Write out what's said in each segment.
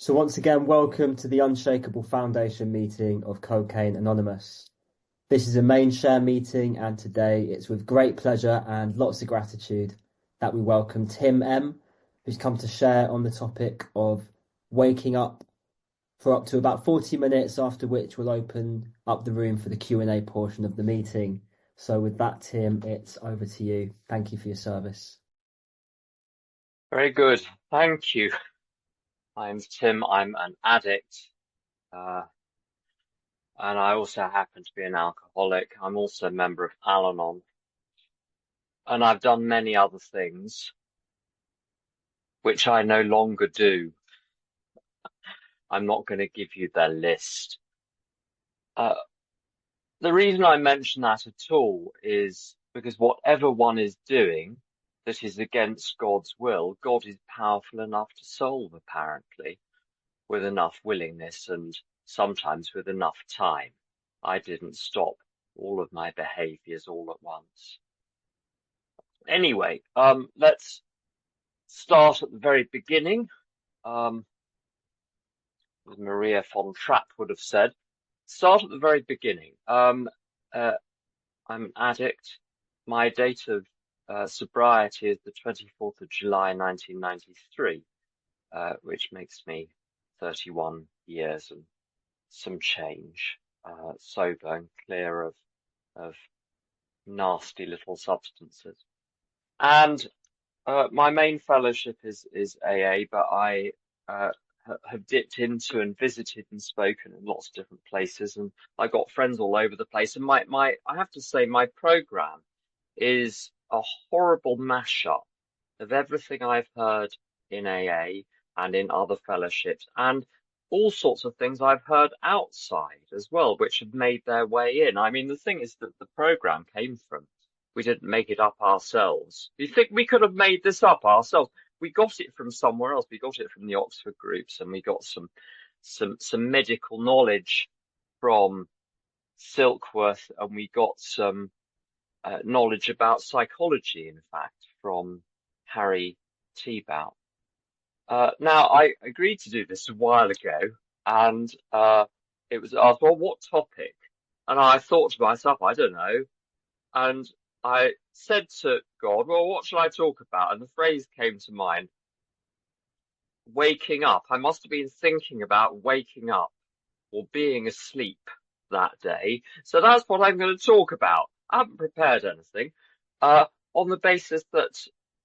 So once again, welcome to the Unshakable Foundation meeting of Cocaine Anonymous. This is a main share meeting, and today it's with great pleasure and lots of gratitude that we welcome Tim M, who's come to share on the topic of waking up for up to about 40 minutes, after which we'll open up the room for the Q&A portion of the meeting. So with that, Tim, it's over to you. Thank you for your service. Very good. Thank you. I'm Tim. I'm an addict, and I also happen to be an alcoholic. I'm also a member of Al-Anon, and I've done many other things which I no longer do. I'm not going to give you their list. The reason I mention that at all is because whatever one is doing that is against God's will, God is powerful enough to solve, apparently, with enough willingness and sometimes with enough time. I didn't stop all of my behaviors all at once. Anyway, let's start at the very beginning. As Maria von Trapp would have said, start at the very beginning. I'm an addict. My date of sobriety is the 24th of July, 1993, which makes me 31 years and some change, sober and clear of nasty little substances. And my main fellowship is AA, but I have dipped into and visited and spoken in lots of different places, and I got friends all over the place. And I have to say, my program is a horrible mashup of everything I've heard in AA and in other fellowships, and all sorts of things I've heard outside as well, which have made their way in. I mean, the thing is that the program came from, we didn't make it up ourselves. You think we could have made this up ourselves? We got it from somewhere else. We got it from the Oxford groups, and we got some medical knowledge from Silkworth, and we got some knowledge about psychology, in fact, from Harry Tebow. Now, I agreed to do this a while ago, and it was asked, well, what topic? And I thought to myself, I don't know. And I said to God, well, what shall I talk about? And the phrase came to mind, waking up. I must have been thinking about waking up or being asleep that day. So that's what I'm going to talk about. I haven't prepared anything, on the basis that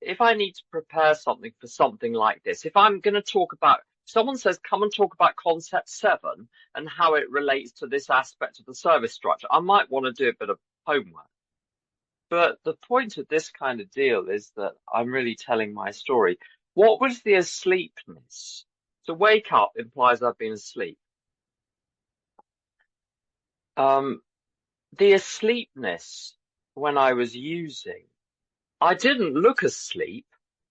if I need to prepare something for something like this, if I'm going to talk about, someone says, come and talk about concept 7 and how it relates to this aspect of the service structure, I might want to do a bit of homework. But the point of this kind of deal is that I'm really telling my story. What was the asleepness? To wake up implies I've been asleep. The asleepness when I was using, I didn't look asleep.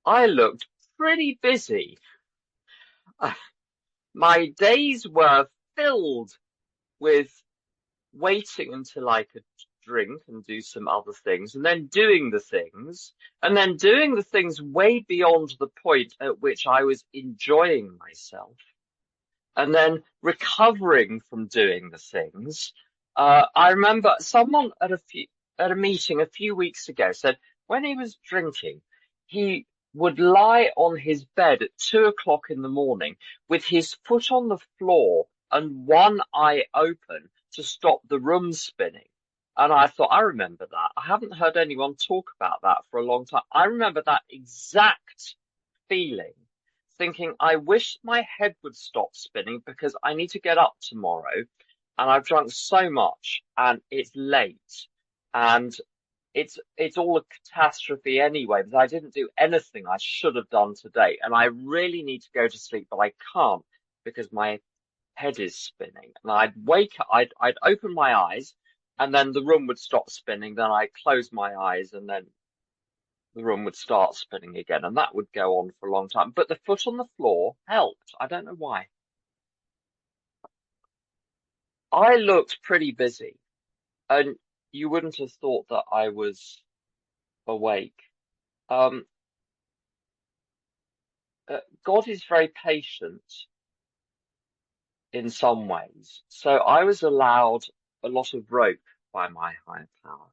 I looked pretty busy. My days were filled with waiting until I could drink and do some other things, and then doing the things, and then doing the things way beyond the point at which I was enjoying myself, and then recovering from doing the things. I remember someone at a meeting a few weeks ago said when he was drinking, he would lie on his bed at 2 o'clock in the morning with his foot on the floor and one eye open to stop the room spinning. And I thought, I remember that. I haven't heard anyone talk about that for a long time. I remember that exact feeling, thinking, I wish my head would stop spinning because I need to get up tomorrow and I've drunk so much and it's late and it's all a catastrophe anyway, because I didn't do anything I should have done today. And I really need to go to sleep, but I can't because my head is spinning. And I'd wake up, I'd open my eyes and then the room would stop spinning. Then I'd close my eyes and then the room would start spinning again. And that would go on for a long time. But the foot on the floor helped. I don't know why. I looked pretty busy and you wouldn't have thought that I was awake. Um, God is very patient in some ways. So I was allowed a lot of rope by my higher power,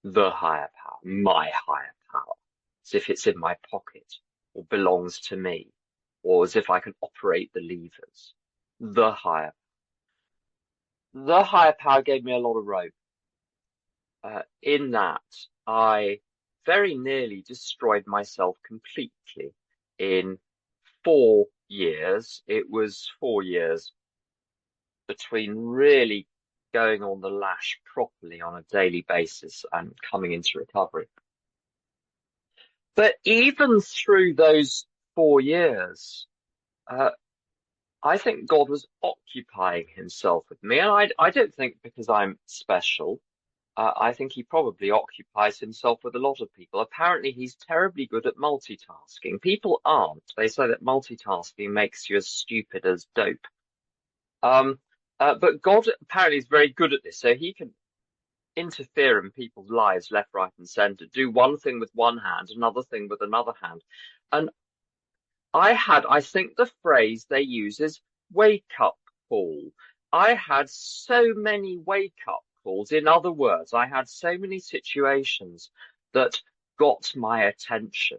the higher power, my higher power, as if it's in my pocket or belongs to me, or as if I can operate the levers. The higher, the higher power gave me a lot of rope. In that, I very nearly destroyed myself completely in 4 years. It was 4 years between really going on the lash properly on a daily basis and coming into recovery. But even through those 4 years, uh, I think God was occupying himself with me. And I don't think because I'm special. I think he probably occupies himself with a lot of people. Apparently, he's terribly good at multitasking. People aren't. They say that multitasking makes you as stupid as dope. But God apparently is very good at this. So he can interfere in people's lives left, right, and center, do one thing with one hand, another thing with another hand. And I think the phrase they use is wake up call. I had so many wake up calls. In other words, I had so many situations that got my attention.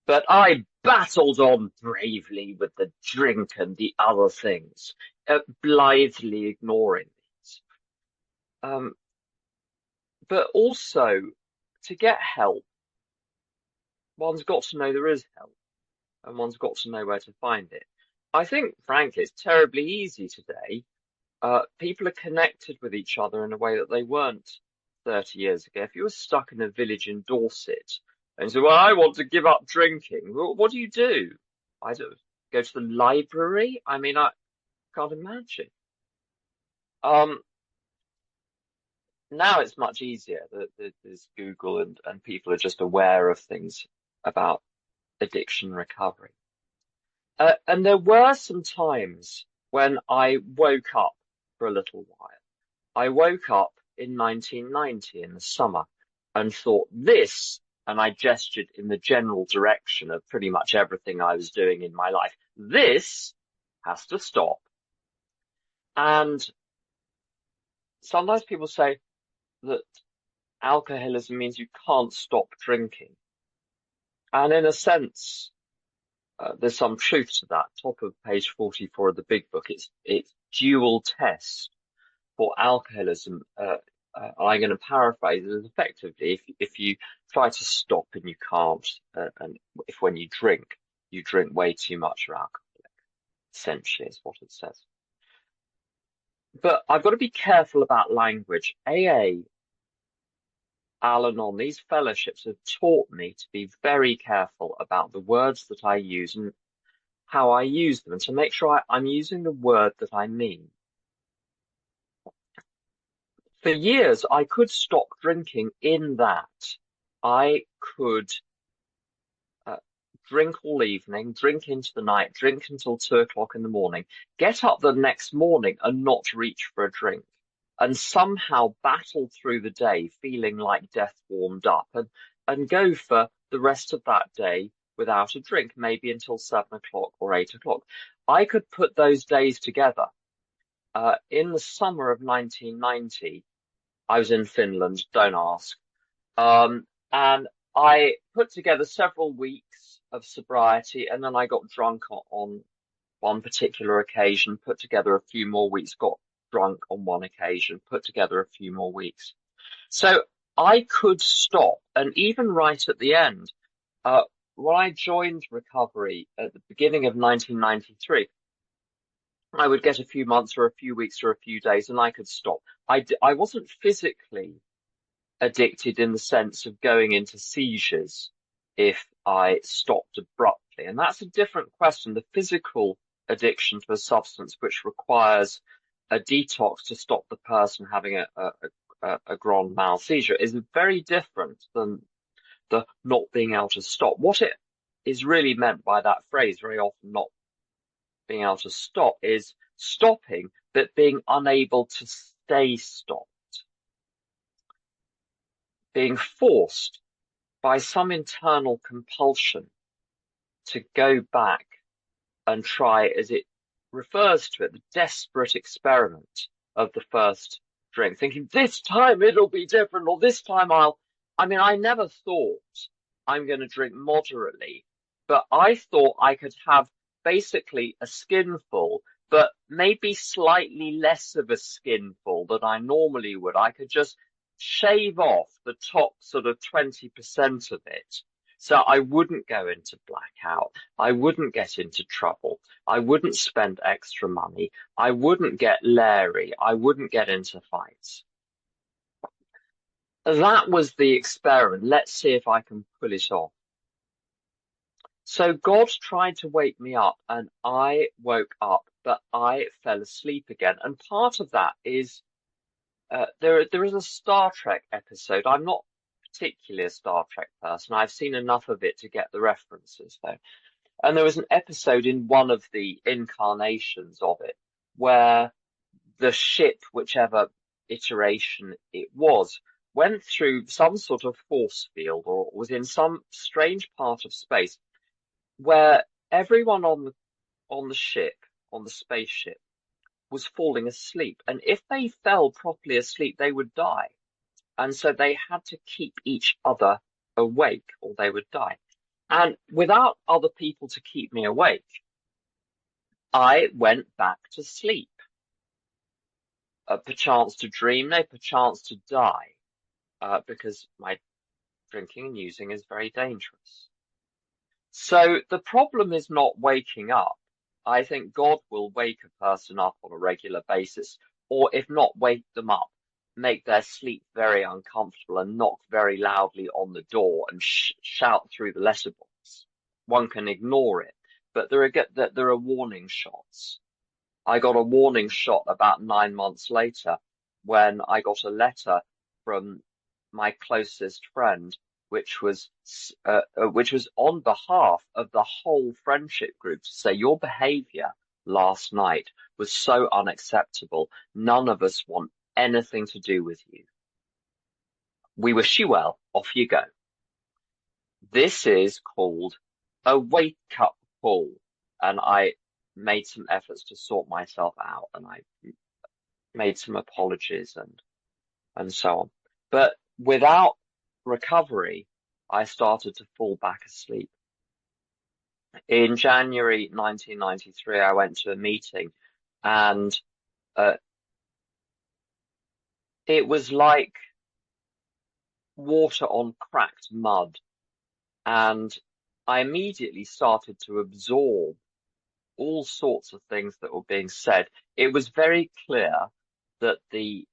But I battled on bravely with the drink and the other things, blithely ignoring these. But also, to get help, one's got to know there is help, and one's got to know where to find it. I think, frankly, it's terribly easy today. People are connected with each other in a way that they weren't 30 years ago. If you were stuck in a village in Dorset and say, well, I want to give up drinking, well, what do? I don't go to the library. I mean, I can't imagine. Now it's much easier. There's Google and people are just aware of things about addiction recovery. And there were some times when I woke up for a little while. I woke up in 1990 in the summer and thought this, and I gestured in the general direction of pretty much everything I was doing in my life. This has to stop. And sometimes people say that alcoholism means you can't stop drinking. And in a sense, there's some truth to that. Top of page 44 of the big book, it's dual test for alcoholism. I'm going to paraphrase it as effectively. If you try to stop and you can't, and if when you drink way too much, you're alcoholic. Essentially, is what it says. But I've got to be careful about language. AA, Al-Anon, these fellowships have taught me to be very careful about the words that I use and how I use them, and to make sure I'm using the word that I mean. For years, I could stop drinking in that I could drink all evening, drink into the night, drink until 2 o'clock in the morning, get up the next morning and not reach for a drink, and somehow battle through the day feeling like death warmed up, and go for the rest of that day without a drink, maybe until 7 o'clock or 8 o'clock. I could put those days together. In the summer of 1990, I was in Finland, don't ask. And I put together several weeks of sobriety, and then I got drunk on one particular occasion, put together a few more weeks, got drunk on one occasion, put together a few more weeks. So I could stop. And even right at the end, when I joined recovery at the beginning of 1993, I would get a few months or a few weeks or a few days and I could stop. I wasn't physically addicted in the sense of going into seizures if I stopped abruptly. And that's a different question. The physical addiction to a substance which requires a detox to stop the person having a grand mal seizure is very different than the not being able to stop. What it is really meant by that phrase, very often not being able to stop, is stopping, but being unable to stay stopped. Being forced by some internal compulsion to go back and try as it refers to it, the desperate experiment of the first drink, thinking this time it'll be different, or this time I never thought I'm going to drink moderately, but I thought I could have basically a skinful, but maybe slightly less of a skinful than I normally would. I could just shave off the top sort of 20% of it. So I wouldn't go into blackout. I wouldn't get into trouble. I wouldn't spend extra money. I wouldn't get leery. I wouldn't get into fights. That was the experiment. Let's see if I can pull it off. So God tried to wake me up and I woke up, but I fell asleep again. And part of that is there is a Star Trek episode. I'm not particularly a Star Trek person. I've seen enough of it to get the references though. And there was an episode in one of the incarnations of it where the ship, whichever iteration it was, went through some sort of force field or was in some strange part of space where everyone on the ship, on the spaceship, was falling asleep. And if they fell properly asleep, they would die. And so they had to keep each other awake or they would die. And without other people to keep me awake, I went back to sleep. Perchance to dream, no, perchance to die, because my drinking and using is very dangerous. So the problem is not waking up. I think God will wake a person up on a regular basis, or if not, wake them up, make their sleep very uncomfortable and knock very loudly on the door and shout through the letterbox. One can ignore it, but there are warning shots. I got a warning shot about 9 months later when I got a letter from my closest friend, which was on behalf of the whole friendship group to say your behavior last night was so unacceptable. None of us want anything to do with you. We wish you well. Off you go. This is called a wake-up call, and I made some efforts to sort myself out, and I made some apologies and so on. But without recovery, I started to fall back asleep. In January 1993, I went to a meeting, and it was like water on cracked mud, and I immediately started to absorb all sorts of things that were being said. It was very clear that the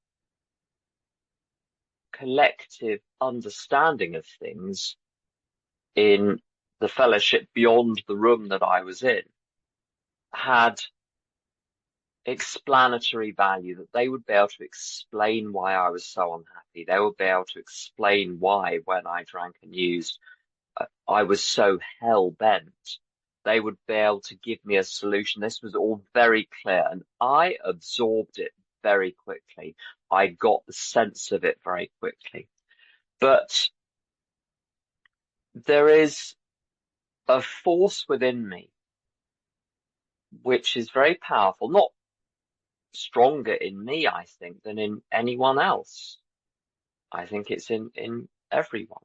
collective understanding of things in the fellowship beyond the room that I was in had explanatory value, that they would be able to explain why I was so unhappy. They would be able to explain why, when I drank and used, I was so hell-bent. They would be able to give me a solution. This was all very clear, and I absorbed it very quickly. I got the sense of it very quickly. But there is a force within me which is very powerful, not stronger in me, I think, than in anyone else. I think it's in everyone,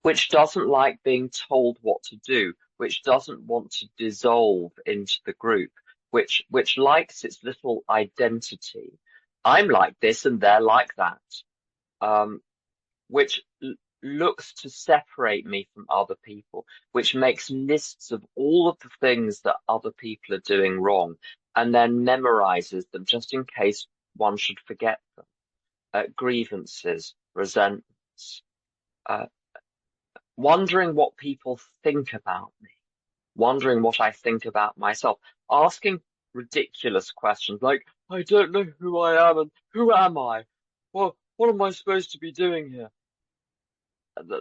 which doesn't like being told what to do, which doesn't want to dissolve into the group, which likes its little identity. I'm like this and they're like that, which looks to separate me from other people, which makes lists of all of the things that other people are doing wrong and then memorizes them just in case one should forget them. Grievances, resentments, wondering what people think about me, wondering what I think about myself, asking ridiculous questions like, I don't know who I am and who am I? Well, what am I supposed to be doing here?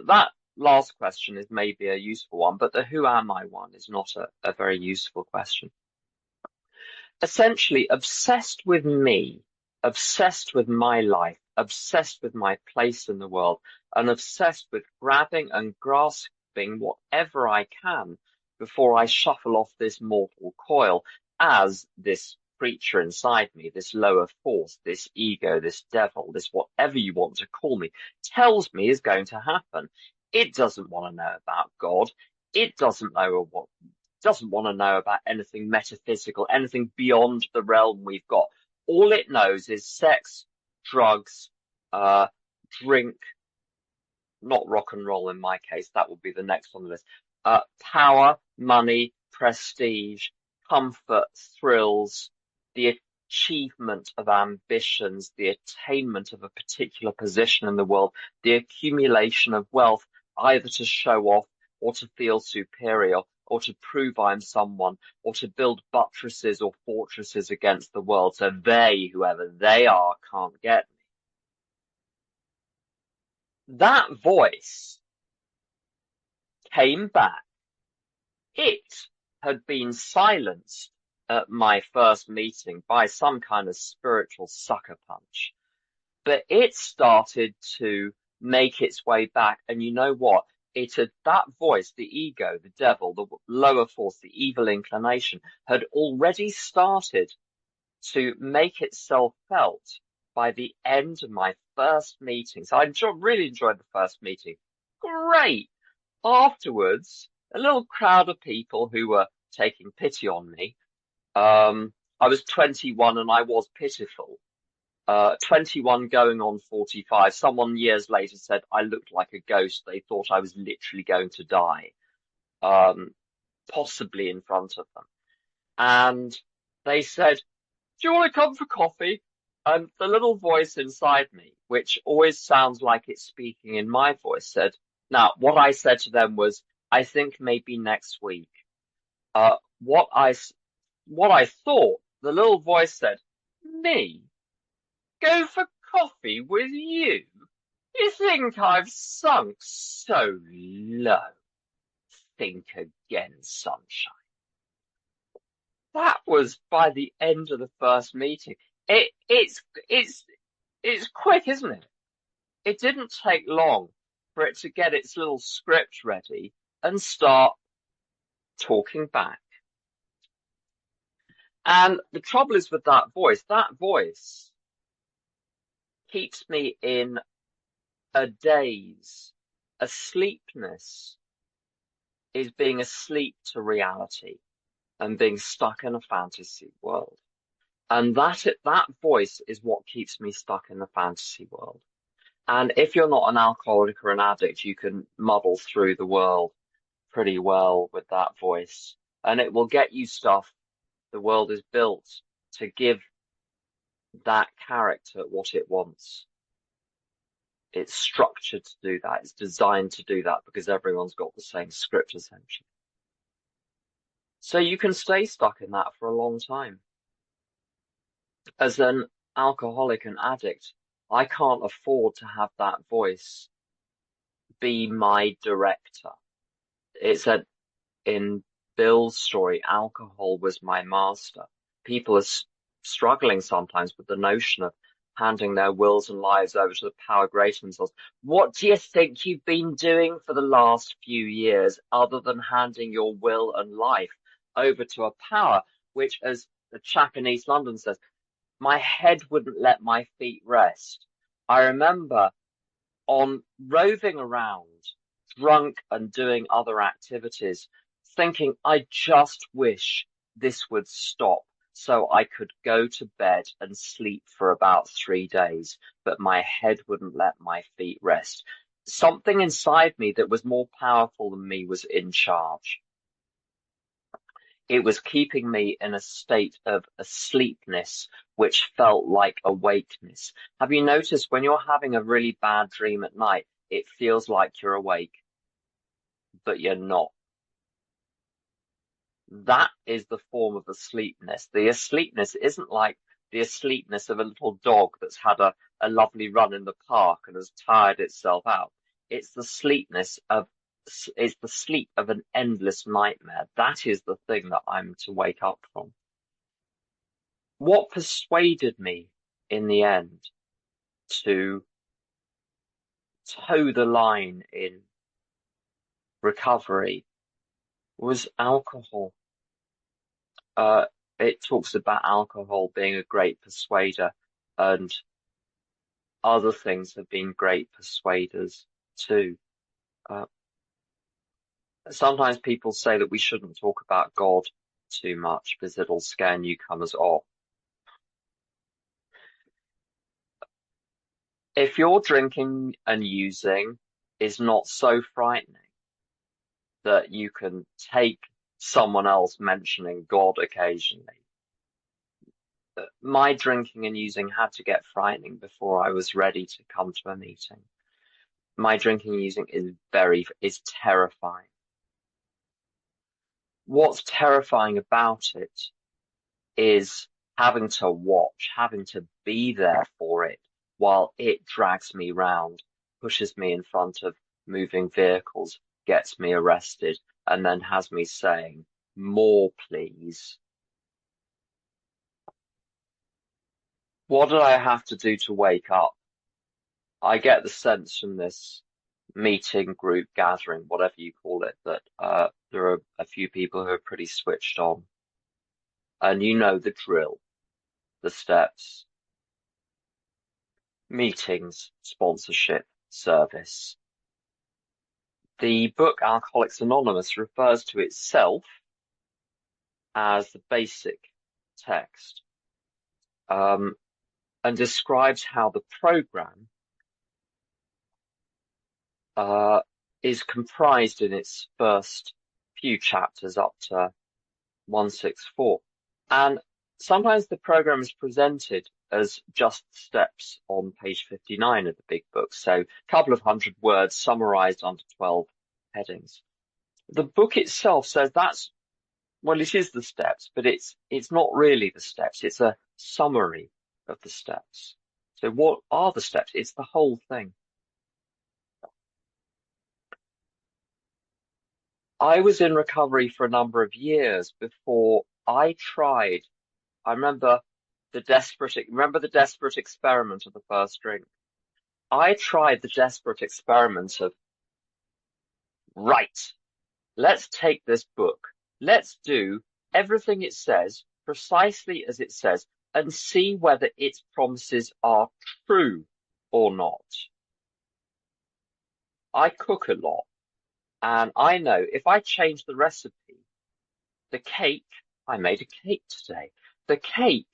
That last question is maybe a useful one, but the who am I one is not a very useful question. Essentially, obsessed with me, obsessed with my life, obsessed with my place in the world, and obsessed with grabbing and grasping whatever I can before I shuffle off this mortal coil, as this creature inside me, this lower force, this ego, this devil, this whatever you want to call me, tells me is going to happen. It doesn't want to know about God. It doesn't want to know about anything metaphysical, anything beyond the realm we've got. All it knows is sex, drugs, drink, not rock and roll in my case, that would be the next on the list. Power, money, prestige, comfort, thrills, the achievement of ambitions, the attainment of a particular position in the world, the accumulation of wealth, either to show off or to feel superior, or to prove I'm someone, or to build buttresses or fortresses against the world so they, whoever they are, can't get me. That voice came back. It had been silenced at my first meeting by some kind of spiritual sucker punch, but it started to make its way back. And you know what? That voice, the ego, the devil, the lower force, the evil inclination, had already started to make itself felt by the end of my first meeting. So I really enjoyed the first meeting. Great. Afterwards, a little crowd of people who were taking pity on me. I was 21 and I was pitiful. 21 going on 45. Someone years later said I looked like a ghost. They thought I was literally going to die, possibly in front of them. And they said, "Do you want to come for coffee?" And the little voice inside me, which always sounds like it's speaking in my voice, said, now, what I said to them was, I think maybe next week. What I thought, the little voice said, me? Go for coffee with you? You think I've sunk so low? Think again, sunshine. That was by the end of the first meeting. It's quick, isn't it? It didn't take long for it to get its little script ready and start talking back. And the trouble is with that voice keeps me in a daze. A sleepness is being asleep to reality and being stuck in a fantasy world. And that voice is what keeps me stuck in the fantasy world. And if you're not an alcoholic or an addict, you can muddle through the world pretty well with that voice. And it will get you stuff. The world is built to give that character what it wants. It's structured to do that. It's designed to do that because everyone's got the same script, essentially. So you can stay stuck in that for a long time. As an alcoholic and addict, I can't afford to have that voice be my director. It said in Bill's story, alcohol was my master. People are struggling sometimes with the notion of handing their wills and lives over to the power greater than themselves. What do you think you've been doing for the last few years other than handing your will and life over to a power which, as the chap in East London says, my head wouldn't let my feet rest. I remember on roving around, drunk and doing other activities, thinking, I just wish this would stop so I could go to bed and sleep for about 3 days, but my head wouldn't let my feet rest. Something inside me that was more powerful than me was in charge. It was keeping me in a state of asleepness, which felt like awakeness. Have you noticed when you're having a really bad dream at night, it feels like you're awake, but you're not? That is the form of asleepness. The asleepness isn't like the asleepness of a little dog that's had a lovely run in the park and has tired itself out. It's the sleepness of It's the sleep of an endless nightmare. That is the thing that I'm to wake up from. What persuaded me in the end to toe the line in recovery was alcohol. It talks about alcohol being a great persuader, and other things have been great persuaders too. Uh, Sometimes people say that we shouldn't talk about God too much because it'll scare newcomers off. If your drinking and using is not so frightening that you can take someone else mentioning God occasionally, my drinking and using had to get frightening before I was ready to come to a meeting. My drinking and using is terrifying. What's terrifying about it is having to watch, having to be there for it while it drags me round, pushes me in front of moving vehicles, gets me arrested, and then has me saying, "More, please." What did I have to do to wake up? I get the sense from this meeting, group, gathering, whatever you call it, that there are a few people who are pretty switched on. And you know the drill, the steps, meetings, sponsorship, service. The book Alcoholics Anonymous refers to itself as the basic text, and describes how the program is comprised in its first few chapters up to 164. And sometimes the program is presented as just steps on page 59 of the big book. So a couple of hundred words summarized under 12 headings. The book itself says well, it is the steps, but it's not really the steps. It's a summary of the steps. So what are the steps? It's the whole thing. I was in recovery for a number of years before I tried. I remember the desperate experiment of the first drink. I tried the desperate experiment of, right, let's take this book. Let's do everything it says precisely as it says and see whether its promises are true or not. I cook a lot, and I know if I change the recipe, I made a cake today. The cake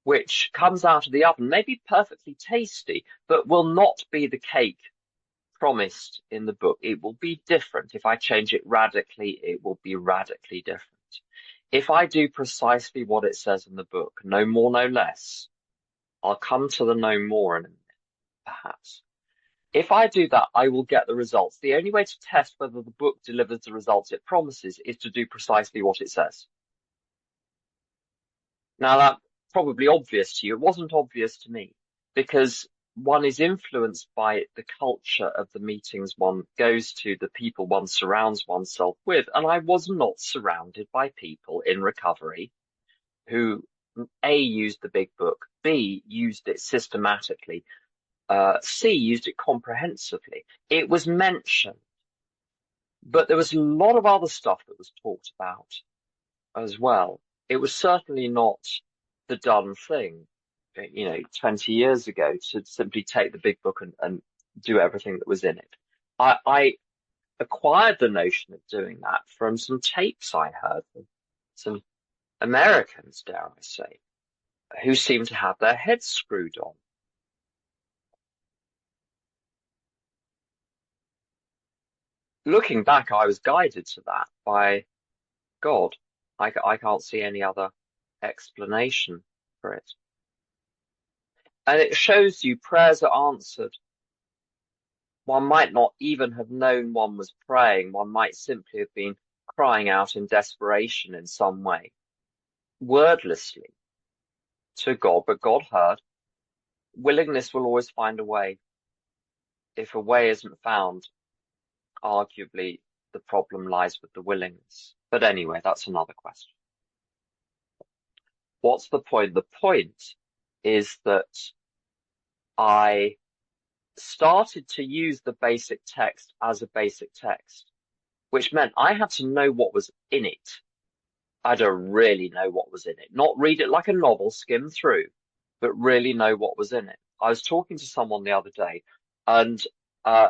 which comes out of the oven may be perfectly tasty, but will not be the cake promised in the book. It will be different. If I change it radically, it will be radically different. If I do precisely what it says in the book, no more, no less, I'll come to the no more in a minute, perhaps. If I do that, I will get the results. The only way to test whether the book delivers the results it promises is to do precisely what it says. Now, that's probably obvious to you. It wasn't obvious to me because one is influenced by the culture of the meetings one goes to, the people one surrounds oneself with. And I was not surrounded by people in recovery who A, used the big book, B, used it systematically, C, used it comprehensively. It was mentioned, but there was a lot of other stuff that was talked about as well. It was certainly not the done thing, 20 years ago, to simply take the big book and do everything that was in it. I acquired the notion of doing that from some tapes I heard from some Americans, dare I say, who seemed to have their heads screwed on. Looking back, I was guided to that by God. I can't see any other explanation for it. And it shows you prayers are answered. One might not even have known one was praying. One might simply have been crying out in desperation in some way, wordlessly, to God, but God heard. Willingness will always find a way. If a way isn't found, arguably the problem lies with the willingness. But anyway, that's another question. What's the point? The point is that I started to use the basic text as a basic text. which meant I had to know what was in it. I had to really know what was in it, not read it like a novel, skim through, but really know what was in it. I was talking to someone the other day, and uh,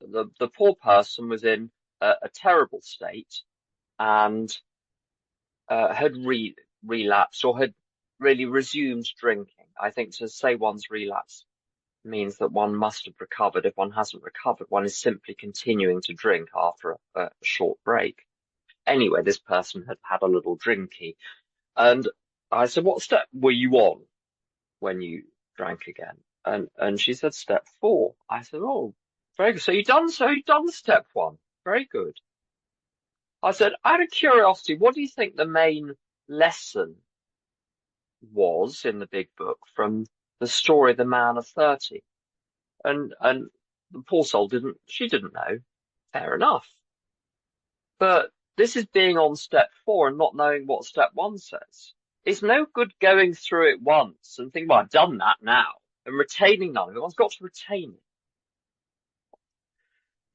the poor person was in a terrible state and had relapsed or had really resumed drinking. I think to say one's relapsed means that one must have recovered. If one hasn't recovered, one is simply continuing to drink after a short break. Anyway, this person had had a little drinky, and I said, "What step were you on when you drank again?" And she said, "Step 4." I said, "Oh, very good. So you done step 1. Very good." I said, "Out of curiosity, what do you think the main lesson was in the big book from the story of the man of 30?" And the poor soul didn't know. Fair enough. But this is being on step 4 and not knowing what step 1 says. It's no good going through it once and thinking, well, I've done that now, and retaining none of it. One's got to retain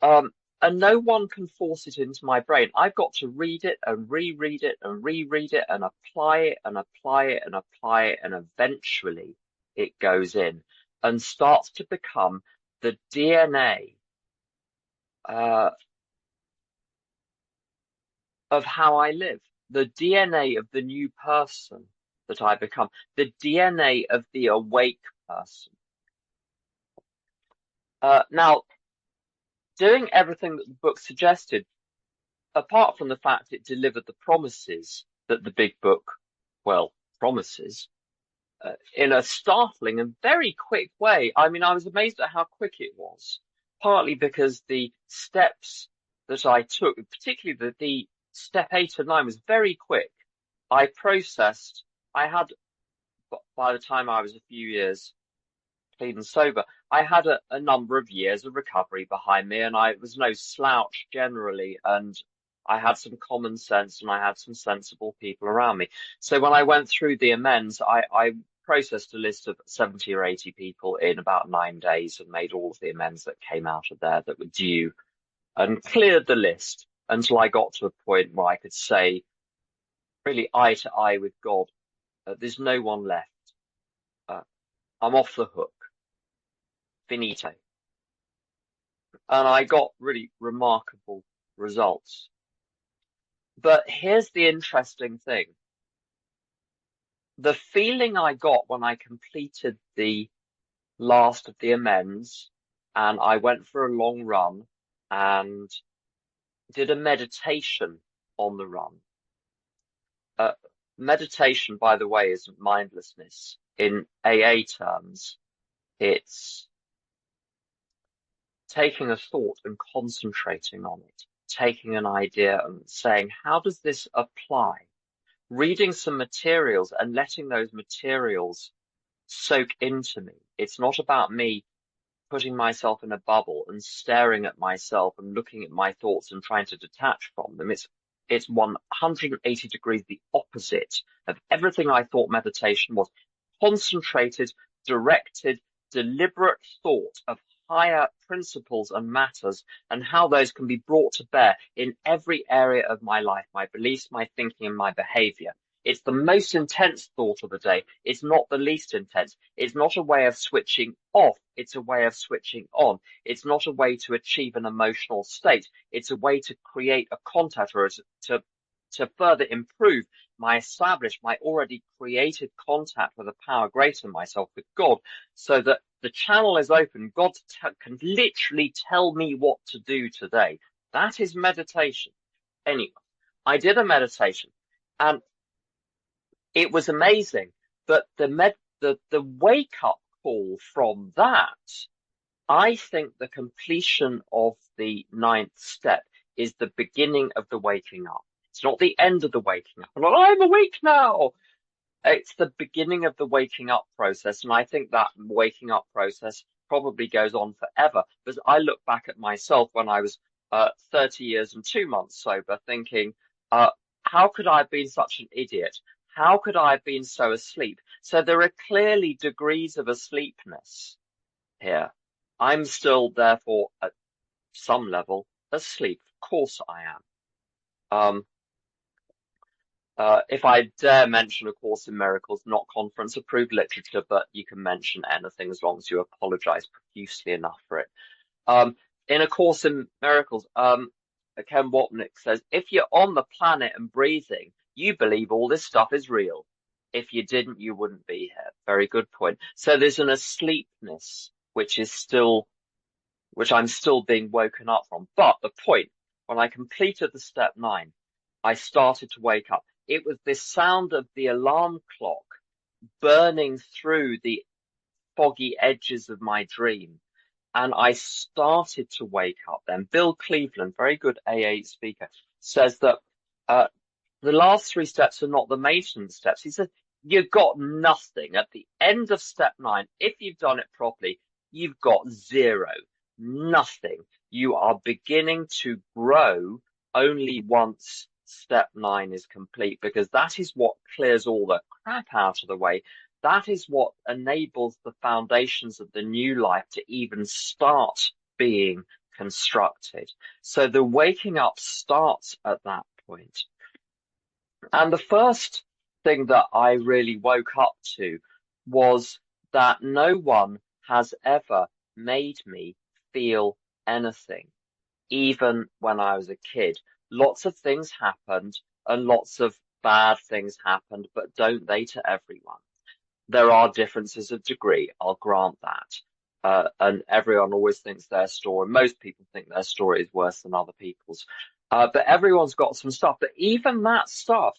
it. And no one can force it into my brain. I've got to read it and reread it and reread it and apply it and apply it and apply it, and eventually it goes in and starts to become the DNA of how I live, the DNA of the new person that I become, the DNA of the awake person. Now, doing everything that the book suggested, apart from the fact it delivered the promises that the big book, well, promises, in a startling and very quick way. I mean, I was amazed at how quick it was, partly because the steps that I took, particularly the step 8 and 9, was very quick. I processed, I had, by the time I was a few years clean and sober, I had a number of years of recovery behind me, and I was no slouch generally, and I had some common sense and I had some sensible people around me. So when I went through the amends, I processed a list of 70 or 80 people in about 9 days and made all of the amends that came out of there that were due, and cleared the list until I got to a point where I could say, really eye to eye with God, there's no one left. I'm off the hook. Finito. And I got really remarkable results. But here's the interesting thing. The feeling I got when I completed the last of the amends, and I went for a long run and did a meditation on the run. Meditation, by the way, isn't mindlessness. In AA terms, it's taking a thought and concentrating on it, taking an idea and saying, how does this apply? Reading some materials and letting those materials soak into me. It's not about me putting myself in a bubble and staring at myself and looking at my thoughts and trying to detach from them. It's 180 degrees the opposite of everything I thought meditation was. Concentrated, directed, deliberate thought of higher principles and matters, and how those can be brought to bear in every area of my life, my beliefs, my thinking, and my behavior. It's the most intense thought of the day. It's not the least intense. It's not a way of switching off. It's a way of switching on. It's not a way to achieve an emotional state. It's a way to create a contact, or to further improve my already created contact with a power greater than myself, with God, so that the channel is open. God can literally tell me what to do today. That is meditation. Anyway, I did a meditation, and it was amazing. But the wake up call from that, I think the completion of the 9th step is the beginning of the waking up. It's not the end of the waking up. I'm awake now. It's the beginning of the waking up process. And I think that waking up process probably goes on forever. Because I look back at myself when I was 30 years and 2 months sober, thinking, how could I have been such an idiot? How could I have been so asleep? So there are clearly degrees of asleepness here. I'm still, therefore, at some level, asleep. Of course I am. If I dare mention A Course in Miracles, not conference approved literature, but you can mention anything as long as you apologize profusely enough for it. In A Course in Miracles, Ken Wapnick says, if you're on the planet and breathing, you believe all this stuff is real. If you didn't, you wouldn't be here. Very good point. So there's an asleepness, which I'm still being woken up from. But the point, when I completed the step 9, I started to wake up. It was this sound of the alarm clock burning through the foggy edges of my dream. And I started to wake up then. Bill Cleveland, very good AA speaker, says that the last 3 steps are not the maintenance steps. He said, you've got nothing. At the end of step 9, if you've done it properly, you've got 0, nothing. You are beginning to grow only once step 9 is complete, because that is what clears all the crap out of the way. That is what enables the foundations of the new life to even start being constructed. So the waking up starts at that point. And the first thing that I really woke up to was that no one has ever made me feel anything, even when I was a kid. Lots of things happened and lots of bad things happened, but don't they to everyone? There are differences of degree, I'll grant that. And everyone always thinks their story, most people think their story is worse than other people's. But everyone's got some stuff. But even that stuff,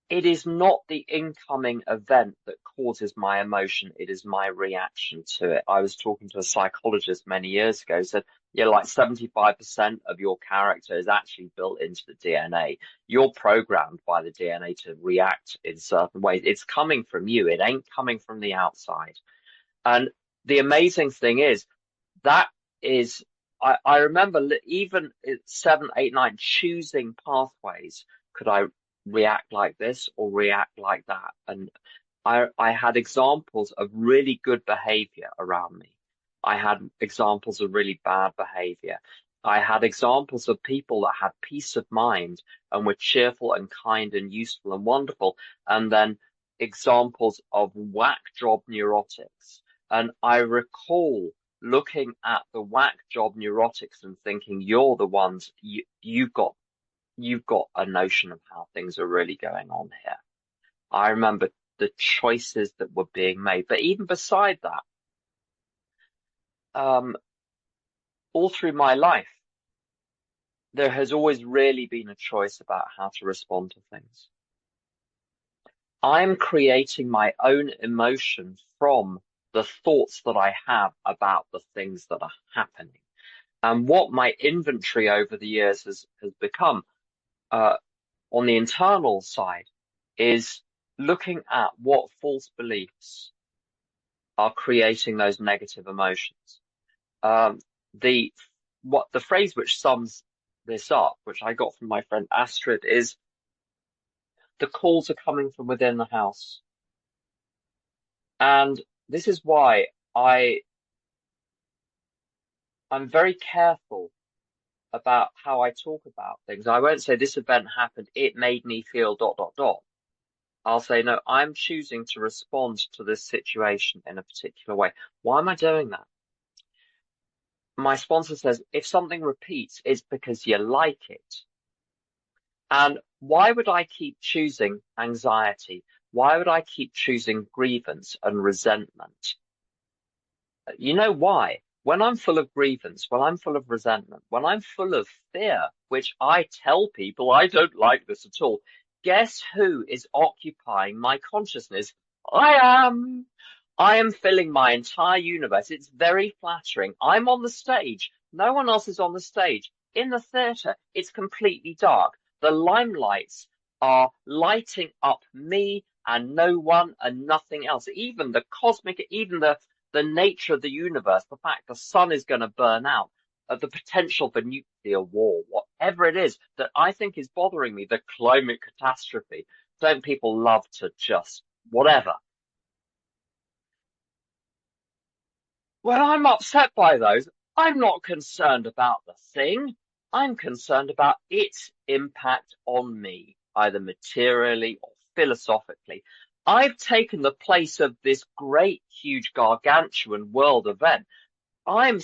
it is not the incoming event that causes my emotion. It is my reaction to it. I was talking to a psychologist many years ago, said, yeah, like 75% of your character is actually built into the DNA. You're programmed by the DNA to react in certain ways. It's coming from you. It ain't coming from the outside. And the amazing thing is, that is, I remember even at 7, 8, 9, choosing pathways. Could I react like this or react like that? And I had examples of really good behavior around me. I had examples of really bad behavior. I had examples of people that had peace of mind and were cheerful and kind and useful and wonderful. And then examples of whack job neurotics. And I recall looking at the whack job neurotics and thinking, you're the ones, you've got a notion of how things are really going on here. I remember the choices that were being made. But even beside that, all through my life, there has always really been a choice about how to respond to things. I'm creating my own emotion from the thoughts that I have about the things that are happening. And what my inventory over the years has become, on the internal side, is looking at what false beliefs are creating those negative emotions. The phrase which sums this up, which I got from my friend Astrid, is the calls are coming from within the house. And this is why I'm very careful about how I talk about things. I won't say this event happened, it made me feel ... I'll say, no, I'm choosing to respond to this situation in a particular way. Why am I doing that? My sponsor says, if something repeats, it's because you like it. And why would I keep choosing anxiety? Why would I keep choosing grievance and resentment? You know why? When I'm full of grievance, when I'm full of resentment, when I'm full of fear, which I tell people I don't like this at all, guess who is occupying my consciousness? I am. I am filling my entire universe. It's very flattering. I'm on the stage. No one else is on the stage. In the theatre, it's completely dark. The limelights are lighting up me and no one and nothing else. Even the cosmic, even the nature of the universe, the fact the sun is going to burn out, the potential for nuclear war, whatever it is that I think is bothering me, the climate catastrophe. Don't people love to just whatever? When I'm upset by those, I'm not concerned about the thing. I'm concerned about its impact on me, either materially or philosophically. I've taken the place of this great, huge, gargantuan world event. I've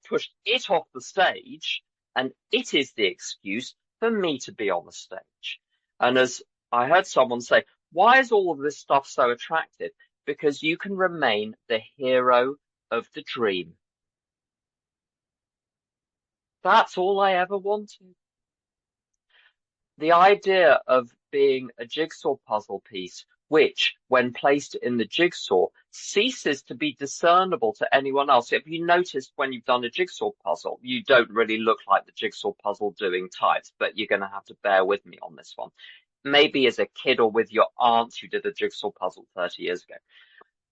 pushed it off the stage, and it is the excuse for me to be on the stage. And as I heard someone say, why is all of this stuff so attractive? Because you can remain the hero of the dream. That's all I ever wanted. The idea of being a jigsaw puzzle piece, which, when placed in the jigsaw, ceases to be discernible to anyone else. If you noticed when you've done a jigsaw puzzle, you don't really look like the jigsaw puzzle doing types, but you're going to have to bear with me on this one. Maybe as a kid or with your aunt who did a jigsaw puzzle 30 years ago.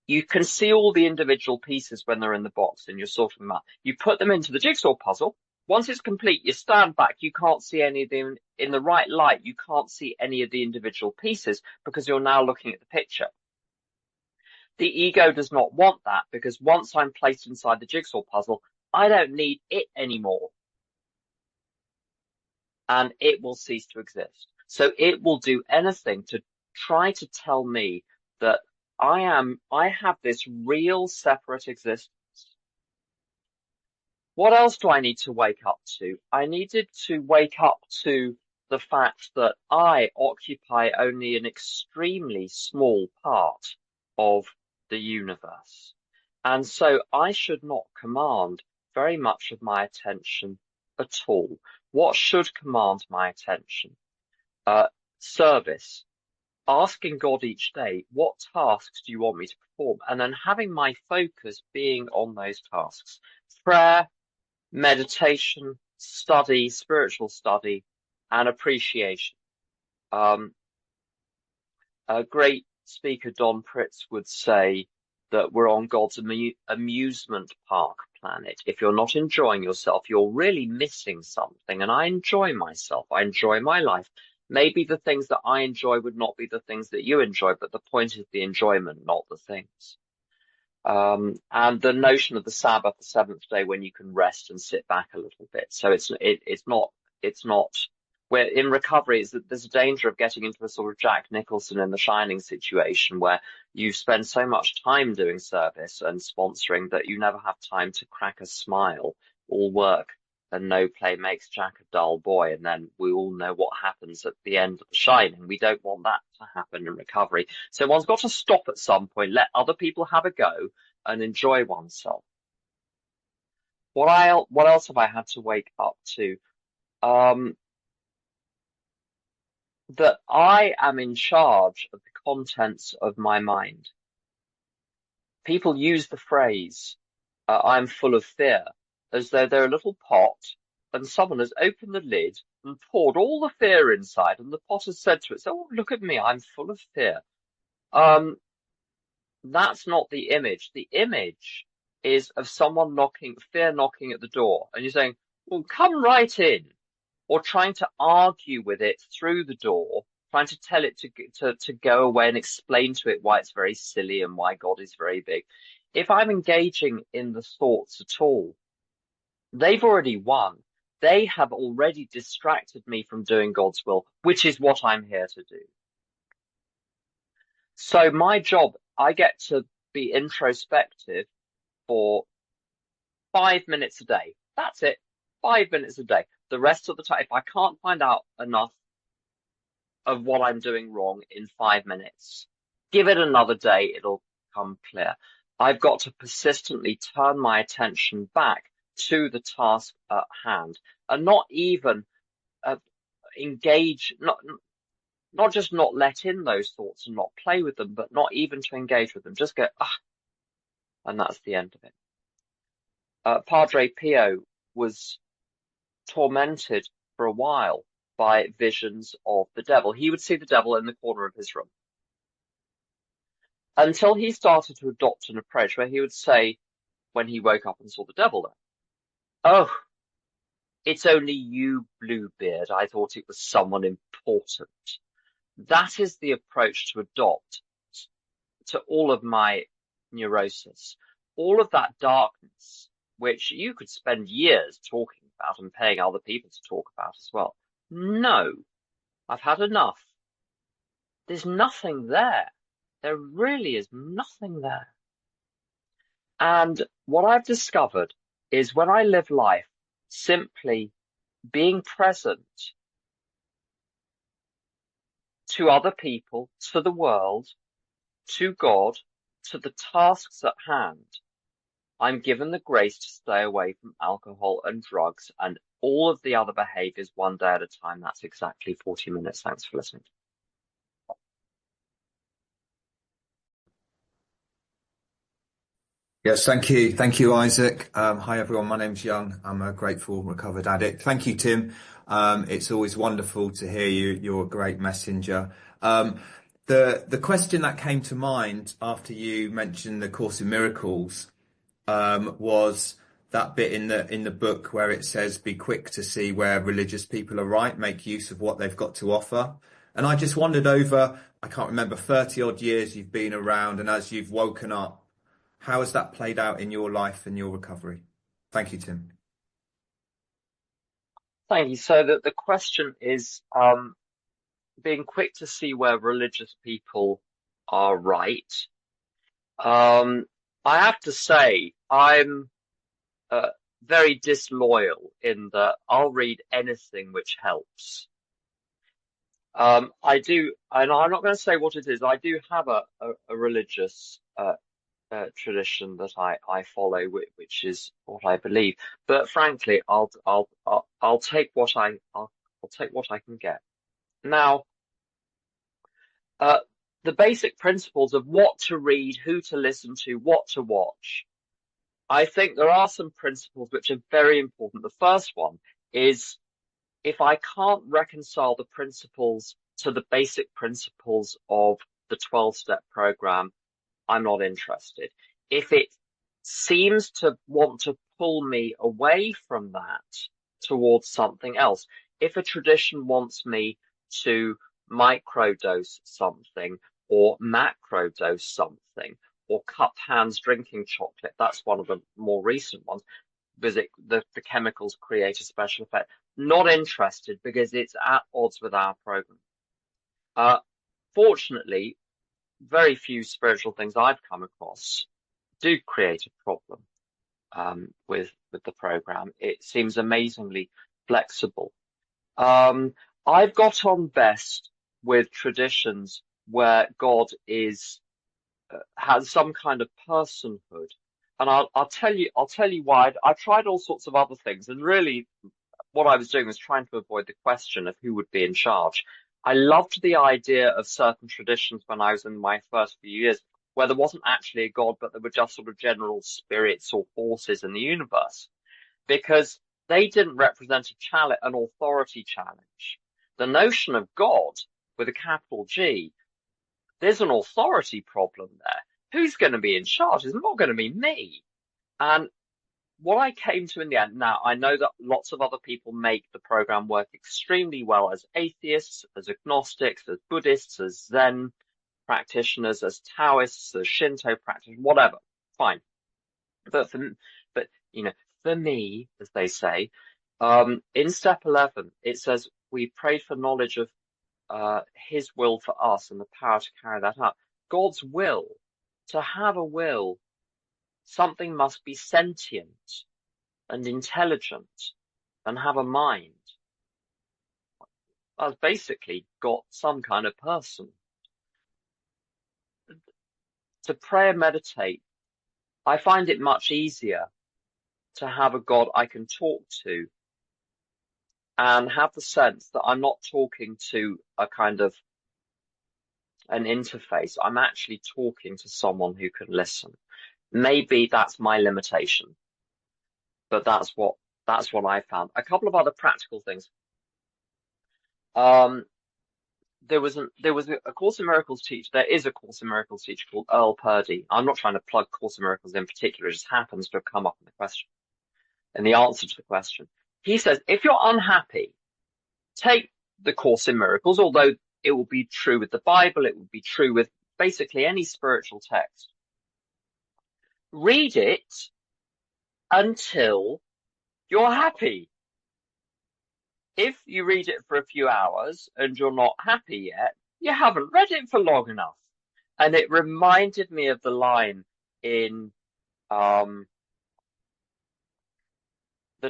You can see all the individual pieces when they're in the box and you're sorting them out. You put them into the jigsaw puzzle. Once it's complete, you stand back. You can't see any of them in the right light. You can't see any of the individual pieces because you're now looking at the picture. The ego does not want that because once I'm placed inside the jigsaw puzzle, I don't need it anymore. And it will cease to exist. So it will do anything to try to tell me that I have this real separate existence. What else do I need to wake up to? I needed to wake up to the fact that I occupy only an extremely small part of the universe. And so I should not command very much of my attention at all. What should command my attention? Service. Asking God each day, what tasks do you want me to perform? And then having my focus being on those tasks. Prayer, meditation, study, spiritual study, and appreciation. A great speaker, Don Pritz, would say that we're on God's amusement park planet. If you're not enjoying yourself, you're really missing something. And I enjoy myself. I enjoy my life. Maybe the things that I enjoy would not be the things that you enjoy, but the point is the enjoyment, not the things. And the notion of the Sabbath, the seventh day, when you can rest and sit back a little bit. So it's not, where in recovery, there's a danger of getting into a sort of Jack Nicholson in The Shining situation where you spend so much time doing service and sponsoring that you never have time to crack a smile. All work and no play makes Jack a dull boy. And then we all know what happens at the end of The Shining. We don't want that to happen in recovery. So one's got to stop at some point, let other people have a go and enjoy oneself. What else have I had to wake up to? That I am in charge of the contents of my mind. People use the phrase, I'm full of fear, as though they're a little pot and someone has opened the lid and poured all the fear inside and the pot has said to it, oh, look at me, I'm full of fear. That's not the image. The image is of someone knocking at the door and you're saying, well, come right in. Or trying to argue with it through the door, trying to tell it to go away and explain to it why it's very silly and why God is very big. If I'm engaging in the thoughts at all, they've already won. They have already distracted me from doing God's will, which is what I'm here to do. So my job, I get to be introspective for 5 minutes a day. That's it. 5 minutes a day. The rest of the time, if I can't find out enough of what I'm doing wrong in 5 minutes, give it another day, it'll come clear. I've got to persistently turn my attention back to the task at hand and not even engage, not just not let in those thoughts and not play with them, but not even to engage with them. Just go, and that's the end of it. Padre Pio was tormented for a while by visions of the devil. He would see the devil in the corner of his room until he started to adopt an approach where he would say, when he woke up and saw the devil there, oh, it's only you, Bluebeard. I thought it was someone important. That is the approach to adopt to all of my neurosis, all of that darkness, which you could spend years talking about and paying other people to talk about as well. No, I've had enough. There's nothing there. There really is nothing there. And what I've discovered is when I live life simply being present to other people, to the world, to God, to the tasks at hand, I'm given the grace to stay away from alcohol and drugs and all of the other behaviors one day at a time. That's exactly 40 minutes. Thanks for listening. Yes, thank you. Thank you, Isaac. Hi, everyone. My name's Young. I'm a grateful recovered addict. Thank you, Tim. It's always wonderful to hear you. You're a great messenger. The question that came to mind after you mentioned the Course in Miracles was that bit in the book where it says, "Be quick to see where religious people are right, make use of what they've got to offer." And I just wondered over, I can't remember, 30 odd years you've been around, and as you've woken up, how has that played out in your life and your recovery? Thank you, Tim. Thank you. So the question is being quick to see where religious people are right. I have to say, I'm very disloyal in that I'll read anything which helps. I do, and I'm not going to say what it is. I do have a religious tradition that I follow, which is what I believe. But frankly, I'll take what I'll take what I can get. Now, the basic principles of what to read, who to listen to, what to watch. I think there are some principles which are very important. The first one is if I can't reconcile the principles to the basic principles of the 12-step program, I'm not interested. If it seems to want to pull me away from that towards something else, if a tradition wants me to microdose something or macrodose something or cup hands drinking chocolate, that's one of the more recent ones, because the chemicals create a special effect. Not interested because it's at odds with our program. Fortunately, very few spiritual things I've come across do create a problem with the program. It seems amazingly flexible. I've got on best with traditions where God has some kind of personhood, and I'll tell you why. I tried all sorts of other things, and really, what I was doing was trying to avoid the question of who would be in charge. I loved the idea of certain traditions when I was in my first few years, where there wasn't actually a God, but there were just sort of general spirits or forces in the universe, because they didn't represent an authority challenge. The notion of God with a capital G, there's an authority problem there. Who's going to be in charge? It's not going to be me. And what I came to in the end, now I know that lots of other people make the program work extremely well as atheists, as agnostics, as Buddhists, as Zen practitioners, as Taoists, as Shinto practitioners, whatever. Fine. But for me, as they say, in step 11, it says we prayed for knowledge of his will for us and the power to carry that out. God's will, to have a will, something must be sentient and intelligent and have a mind. I've basically got some kind of person. To pray and meditate, I find it much easier to have a God I can talk to and have the sense that I'm not talking to a kind of an interface. I'm actually talking to someone who can listen. Maybe that's my limitation, but that's what I found. A couple of other practical things. There was a Course in Miracles teacher. There is a Course in Miracles teacher called Earl Purdy. I'm not trying to plug Course in Miracles in particular. It just happens to have come up in the question, in the answer to the question. He says, if you're unhappy, take the Course in Miracles, although it will be true with the Bible, it will be true with basically any spiritual text. Read it until you're happy. if you read it for a few hours and you're not happy yet, you haven't read it for long enough. And it reminded me of the line in the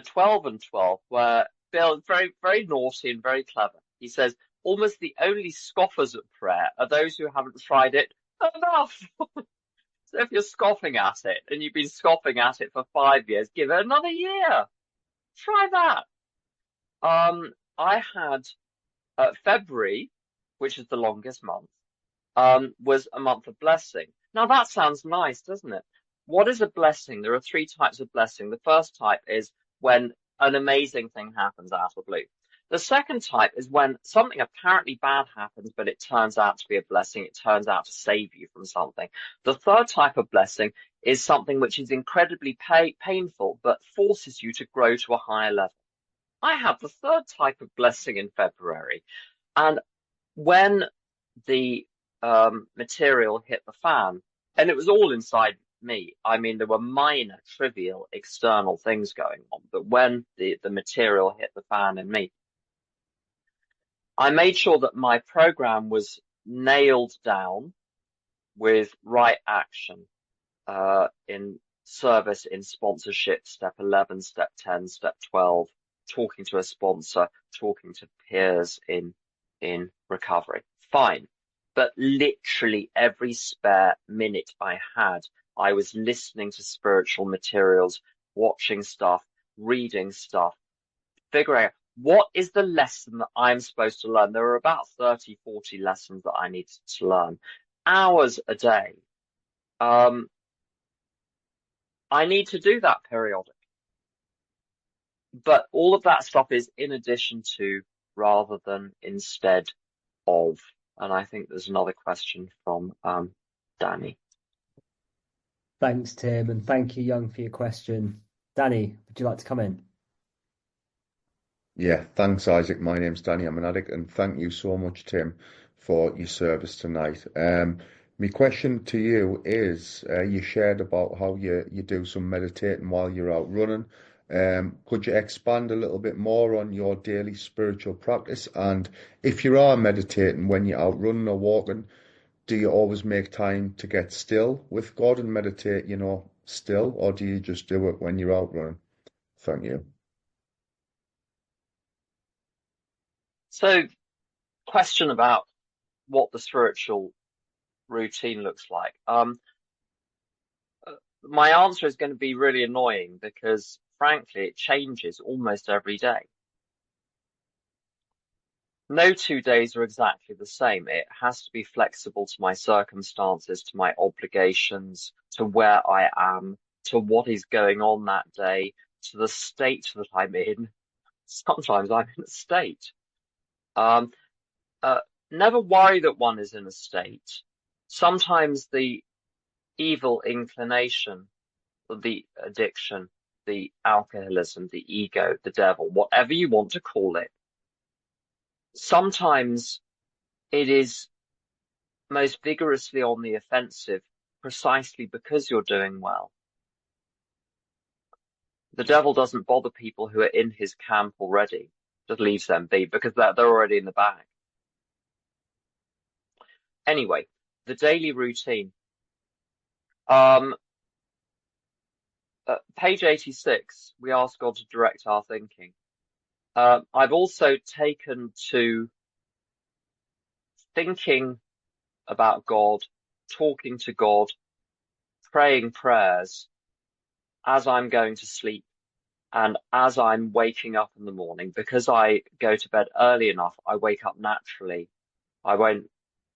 12 and 12, where Bill, very, very naughty and very clever. He says, almost the only scoffers at prayer are those who haven't tried it enough. So if you're scoffing at it and you've been scoffing at it for 5 years, give it another year. Try that. I had February, which is the longest month, was a month of blessing. Now that sounds nice, doesn't it? What is a blessing? There are three types of blessing. The first type is when an amazing thing happens out of the blue. The second type is when something apparently bad happens, but it turns out to be a blessing. It turns out to save you from something. The third type of blessing is something which is incredibly painful, but forces you to grow to a higher level. I had the third type of blessing in February. And when the material hit the fan, and it was all inside me. I mean, there were minor, trivial, external things going on, but when the material hit the fan in me, I made sure that my program was nailed down with right action in service, in sponsorship, step 11, step 10, step 12, talking to a sponsor, talking to peers in recovery. Fine. But literally every spare minute I had, I was listening to spiritual materials, watching stuff, reading stuff, figuring out what is the lesson that I'm supposed to learn. There were about 30, 40 lessons that I needed to learn. Hours a day. I need to do that periodically. But all of that stuff is in addition to rather than instead of. And I think there's another question from Danny. Thanks, Tim, and thank you, Young, for your question. Danny, would you like to come in? Yeah, thanks, Isaac. My name's Danny. I'm an addict, and thank you so much, Tim, for your service tonight. My question to you is, you shared about how you do some meditating while you're out running. Could you expand a little bit more on your daily spiritual practice? And if you are meditating when you're out running or walking, do you always make time to get still with God and meditate, still, or do you just do it when you're out running? Thank you. So, question about what the spiritual routine looks like. My answer is going to be really annoying because, frankly, it changes almost every day. No 2 days are exactly the same. It has to be flexible to my circumstances, to my obligations, to where I am, to what is going on that day, to the state that I'm in. Sometimes I'm in a state. Never worry that one is in a state. Sometimes the evil inclination, the addiction, the alcoholism, the ego, the devil, whatever you want to call it, sometimes it is most vigorously on the offensive precisely because you're doing well. The devil doesn't bother people who are in his camp already, just leaves them be because they're already in the bag. Anyway, the daily routine. Page 86, we ask God to direct our thinking. I've also taken to thinking about God, talking to God, praying prayers as I'm going to sleep and as I'm waking up in the morning. Because I go to bed early enough, I wake up naturally. I won't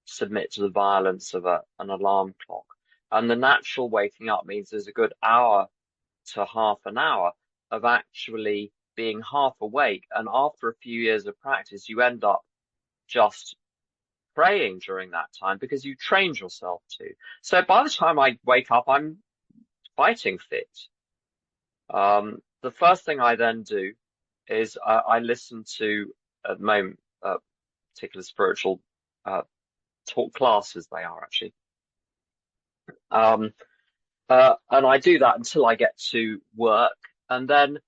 submit to the violence of an alarm clock. And the natural waking up means there's a good hour to half an hour of actually being half awake. And after a few years of practice, you end up just praying during that time because you trained yourself to. So by the time I wake up, I'm fighting fit. The first thing I then do is I listen to, at the moment, particular spiritual talk classes they are actually. And I do that until I get to work, and then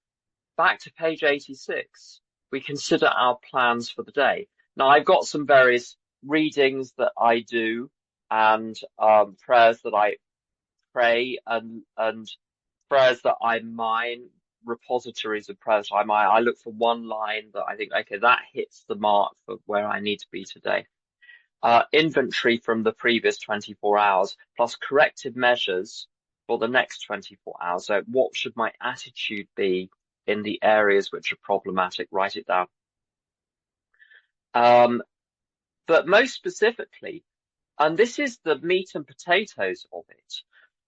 back to page 86. we consider our plans for the day. Now, I've got some various readings that I do and prayers that I pray and prayers that I mine, repositories of prayers I mine. I look for one line that I think, okay, that hits the mark for where I need to be today. Inventory from the previous 24 hours, plus corrective measures for the next 24 hours. So what should my attitude be in the areas which are problematic? Write it down. But most specifically, and this is the meat and potatoes of it,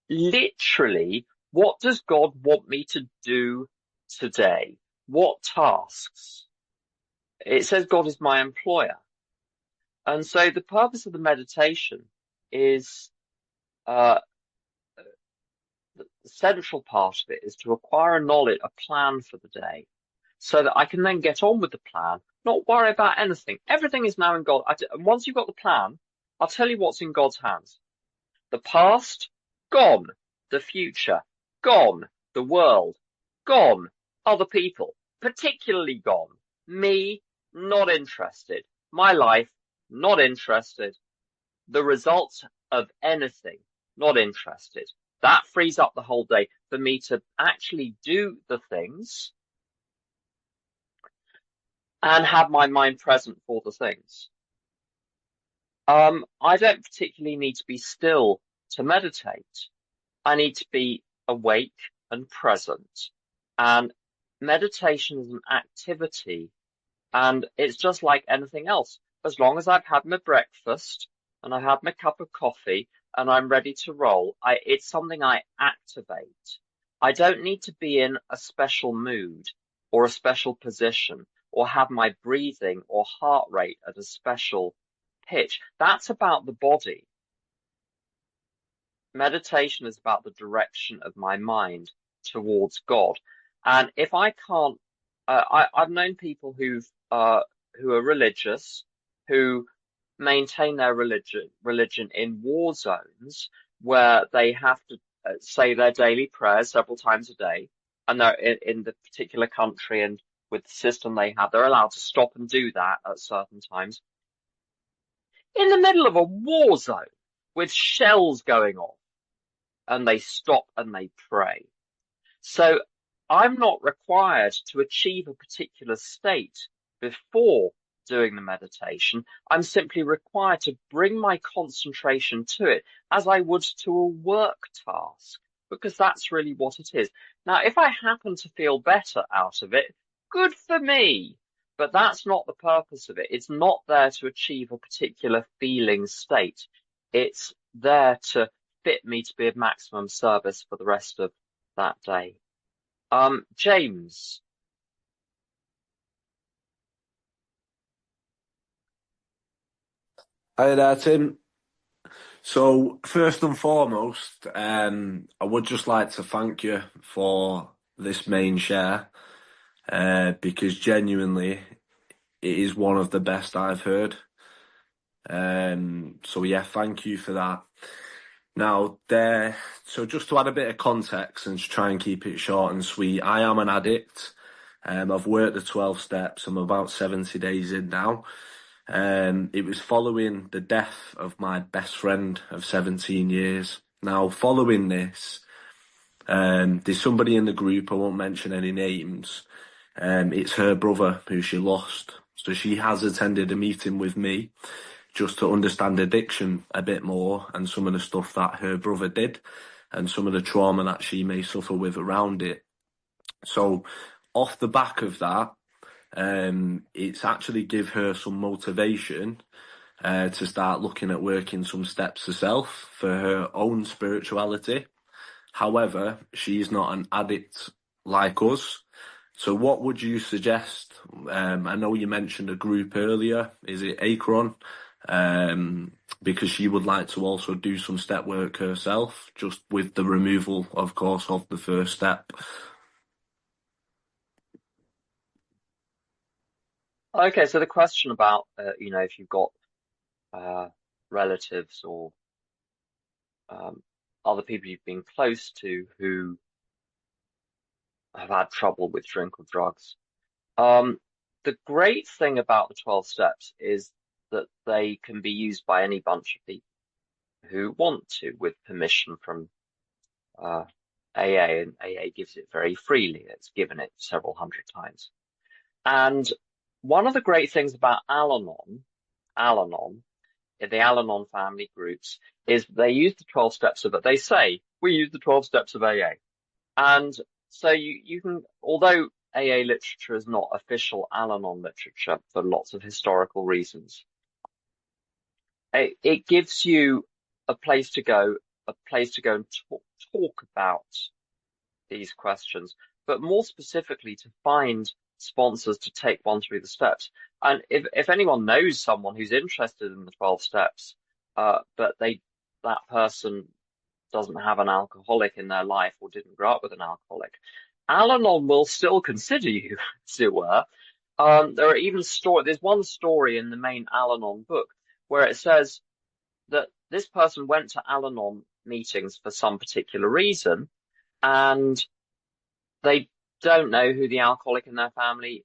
literally, what does God want me to do today? What tasks? It says God is my employer. And so the purpose of the meditation is, the central part of it is to acquire a knowledge, a plan for the day, so that I can then get on with the plan, not worry about anything. Everything is now in God. And once you've got the plan, I'll tell you what's in God's hands. The past, gone. The future, gone. The world, gone. Other people, particularly gone. Me, not interested. My life, not interested. The results of anything, not interested. That frees up the whole day for me to actually do the things and have my mind present for the things. I don't particularly need to be still to meditate. I need to be awake and present. And meditation is an activity, and it's just like anything else. As long as I've had my breakfast and I have my cup of coffee and I'm ready to roll, it's something I activate. I don't need to be in a special mood or a special position or have my breathing or heart rate at a special pitch. That's about the body. Meditation is about the direction of my mind towards God. And if I can't, I've known people who are religious, who maintain their religion in war zones where they have to say their daily prayers several times a day, and they're in the particular country and with the system they have, they're allowed to stop and do that at certain times. In the middle of a war zone with shells going off, and they stop and they pray. So I'm not required to achieve a particular state before doing the meditation. I'm simply required to bring my concentration to it as I would to a work task, because that's really what it is. Now, if I happen to feel better out of it, good for me. But that's not the purpose of it. It's not there to achieve a particular feeling state. It's there to fit me to be of maximum service for the rest of that day. James. Hi there, Tim. So first and foremost, I would just like to thank you for this main share, because genuinely it is one of the best I've heard. So yeah, thank you for that. Now, so just to add a bit of context and to try and keep it short and sweet, I am an addict. I've worked the 12 steps. I'm about 70 days in now. It was following the death of my best friend of 17 years. Now, following this, there's somebody in the group, I won't mention any names. It's her brother who she lost. So she has attended a meeting with me just to understand addiction a bit more and some of the stuff that her brother did and some of the trauma that she may suffer with around it. So off the back of that, it's actually give her some motivation to start looking at working some steps herself for her own spirituality. However, she's not an addict like us. So what would you suggest? I know you mentioned a group earlier. Is it Akron? Because she would like to also do some step work herself, just with the removal, of course, of the first step. Okay, so the question about, if you've got relatives or other people you've been close to who have had trouble with drink or drugs. the great thing about the 12 steps is that they can be used by any bunch of people who want to, with permission from AA, and AA gives it very freely. It's given it several hundred times. And one of the great things about Al-Anon, the Al-Anon family groups, is they use the 12 steps of it. They say, we use the 12 steps of AA. And so you can, although AA literature is not official Al-Anon literature for lots of historical reasons, it gives you a place to go and talk about these questions, but more specifically to find sponsors to take one through the steps. And if anyone knows someone who's interested in the 12 steps, but that person doesn't have an alcoholic in their life or didn't grow up with an alcoholic, Al-Anon will still consider you, as it were. There are even there's one story in the main Al-Anon book where it says that this person went to Al-Anon meetings for some particular reason, and they don't know who the alcoholic in their family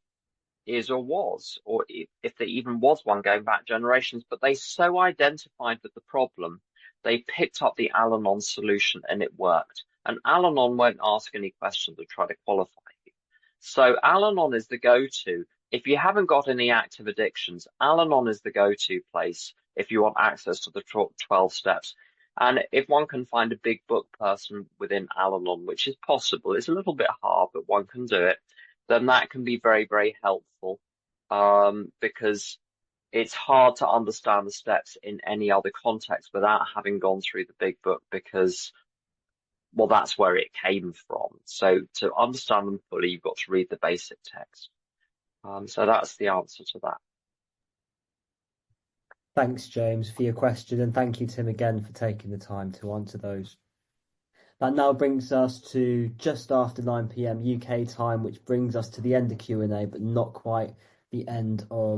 is or was, or if there even was one going back generations, but they so identified with the problem, they picked up the Al-Anon solution and it worked. And Al-Anon won't ask any questions or try to qualify you. So Al-Anon is the go-to. If you haven't got any active addictions, Al-Anon is the go-to place if you want access to the 12 steps. And if one can find a big book person within Al-Anon, which is possible, it's a little bit hard, but one can do it, then that can be very, very helpful, because it's hard to understand the steps in any other context without having gone through the big book, because, well, that's where it came from. So to understand them fully, you've got to read the basic text. So that's the answer to that. Thanks, James, for your question, and thank you, Tim, again for taking the time to answer those. That now brings us to just after 9 p.m. UK time, which brings us to the end of Q&A, but not quite the end of